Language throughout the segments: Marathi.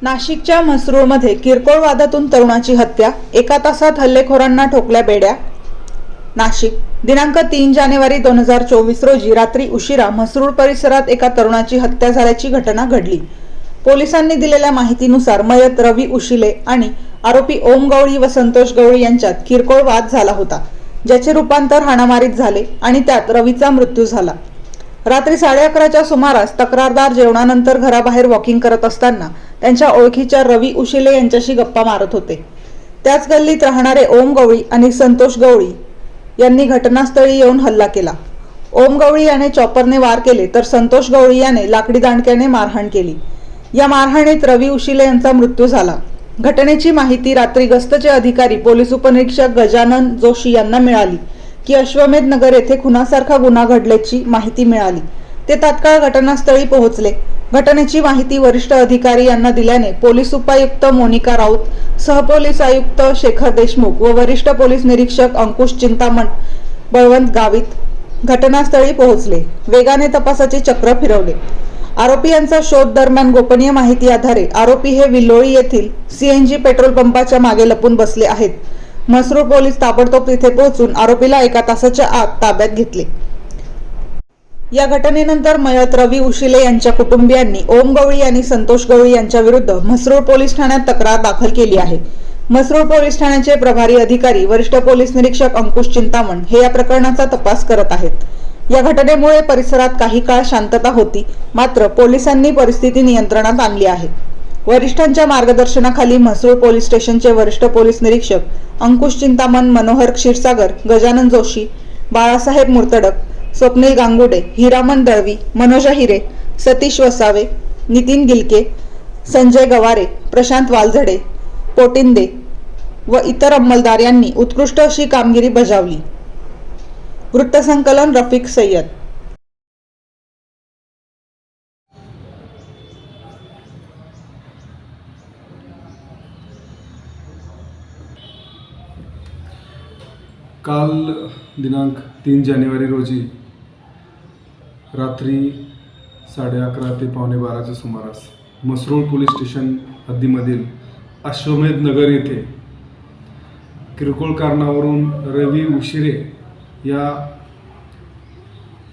नाशिकच्या म्हसरूळमध्ये किरकोळ वादातून तरुणाची हत्या, एका तासात हल्लेखोरांना ठोकल्या बेड्या। नाशिक दिनांक 3 जानेवारी 2024 रोजी रात्री उशिरा म्हसरूळ परिसरात एका तरुणाची हत्या झाल्याची घटना घडली। पोलिसांनी दिलेल्या माहितीनुसार मयत रवी उशिले आणि आरोपी ओम गवळी व संतोष गवळी यांच्यात किरकोळ वाद झाला होता, ज्याचे रूपांतर हाणामारीत झाले आणि त्यात रवीचा मृत्यू झाला। रात्री 11:30च्या सुमारास तक्रारदार जेवणानंतर घराबाहेर वॉकिंग करत असताना त्यांच्या ओळखीच्या रवी उशिले यांच्याशी गप्पा मारत होते। त्याच गल्लीत राहणारे ओम गवळी आणि संतोष गवळी यांनी घटनास्थळी येऊन हल्ला केला। ओम गवळी याने चॉपरने वार केले तर संतोष गवळी याने लाकडी दांडक्याने मारहाण केली। या मारहाणीत रवी उशिले यांचा मृत्यू झाला। घटनेची माहिती रात्री गस्तचे अधिकारी पोलीस उपनिरीक्षक गजानन जोशी यांना मिळाली की अश्वमेध नगर येथे खुनासारखा गुन्हा घडल्याची माहिती मिळाली। ते तात्काळ घटनास्थळी पोहोचले। घटनेची माहिती वरिष्ठ अधिकारी यांना दिल्याने पोलीस उपायुक्त मोनिका राऊत, सहपोलीस आयुक्त शेखर देशमुख व वरिष्ठ पोलीस निरीक्षक अंकुश चिंतामण बळवंत गावित घटनास्थळी पोहोचले। वेगाने तपासाचे चक्र फिरवले। आरोपी यांचा शोध दरम्यान गोपनीय माहिती आधारे आरोपी हे विल्लोळी येथील सीएनजी पेट्रोल पंपाच्या मागे लपून बसले आहेत। म्हसरूळ पोलीस ताबडतोब तिथे पोहोचून आरोपीला एका तासाच्या आत ताब्यात घेतले। या घटनेनंतर मयत रवी उशिले यांच्या कुटुंबियांनी ओम गवळी आणि संतोष गवळी यांच्या विरुद्ध म्हसरूळ पोलीस ठाण्यात तक्रार दाखल केली आहे। म्हसरूळ पोलीस ठाण्याचे प्रभारी अधिकारी वरिष्ठ पोलीस निरीक्षक अंकुश चिंतामण हे या प्रकरणाचा तपास करत आहेत। या घटनेमुळे परिसरात काही काळ शांतता होती, मात्र पोलिसांनी परिस्थिती नियंत्रणात आणली आहे। वरिष्ठांच्या मार्गदर्शनाखाली म्हसरूळ पोलीस स्टेशनचे वरिष्ठ पोलीस निरीक्षक अंकुश चिंतामण, मनोहर क्षीरसागर, गजानन जोशी, बाळासाहेब मुर्तडक, स्वप्नील गांगुडे, हिरामन दळवी, मनोज हिरे, सतीश वसावे, नितीन गिलके, संजय गवारे, प्रशांत वालझडे, पोटिंदे व इतर अंमलदार यांनी उत्कृष्ट अशी कामगिरी बजावली। वृत्तसंकलन रफिक सय्यद। काल दिनांक 3 जानेवारी रोजी रात्री 11:30 ते 11:45च्या सुमारास म्हसरूळ पोलीस स्टेशन हद्दीमधील अश्वमेध नगर येथे किरकोळ कारणावरून रवी उशिरे या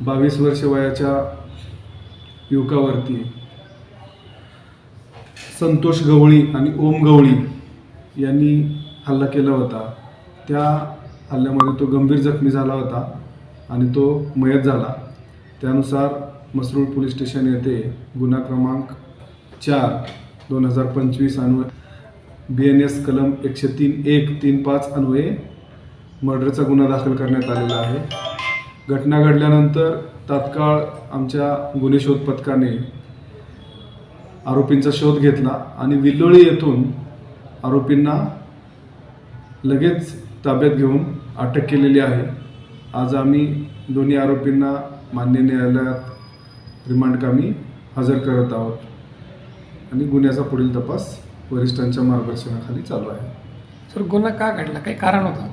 22 वर्ष वयाच्या युवकावरती संतोष गवळी आणि ओम गवळी यांनी हल्ला केला होता। त्या हल्ल्यामध्ये तो गंभीर जखमी झाला होता आणि तो मयत झाला। त्यानुसार म्हसरूळ पोलीस स्टेशन येथे गुन्हा क्रमांक 4/2025 अन्वये BNS कलम 103(1)(3)(5) अन्वये मर्डरचा गुन्हा दाखल करण्यात आलेला आहे। घटना घडल्यानंतर तात्काळ आमच्या गुन्हे शोध पथकाने आरोपींचा शोध घेतला आणि विल्लोळी येथून आरोपींना लगेच ताब्यात घेऊन अटक केलेली आहे। आज आम्ही दोन्ही आरोपींना मान्य न्यायालयात रिमांडकामी हजर करत आहोत आणि गुन्ह्याचा पुढील तपास वरिष्ठांच्या मार्गदर्शनाखाली चालू आहे। सर, गुन्हा का घडला, काही कारण होतं?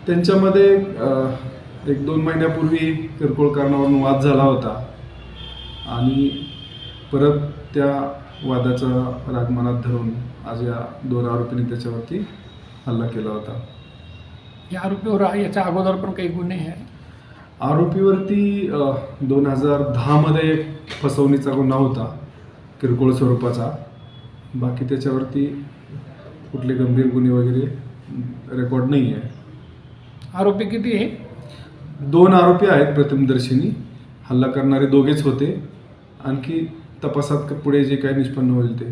त्यांच्यामध्ये 1-2 महिन्यापूर्वी किरकोळ कारणावरून वाद झाला होता आणि परत त्या वादाचा राग मनात धरून आज या 2 आरोपींनी त्याच्यावरती हल्ला केला होता। या आरोपीवर याच्या अगोदर पण काही गुन्हे आहेत? आरोपीवरती 2010 मध्ये एक फसवणीचा गुन्हा होता किरकोळ स्वरूपाचा। बाकी त्याच्यावरती कुठले गंभीर गुन्हे वगैरे रेकॉर्ड नाही आहे। आरोपी किती आहे? 2 आरोपी आहेत प्रथमदर्शनी। हल्ला करणारे दोघेच होते। आणखी तपासात पुढे जे काही निष्पन्न होईल ते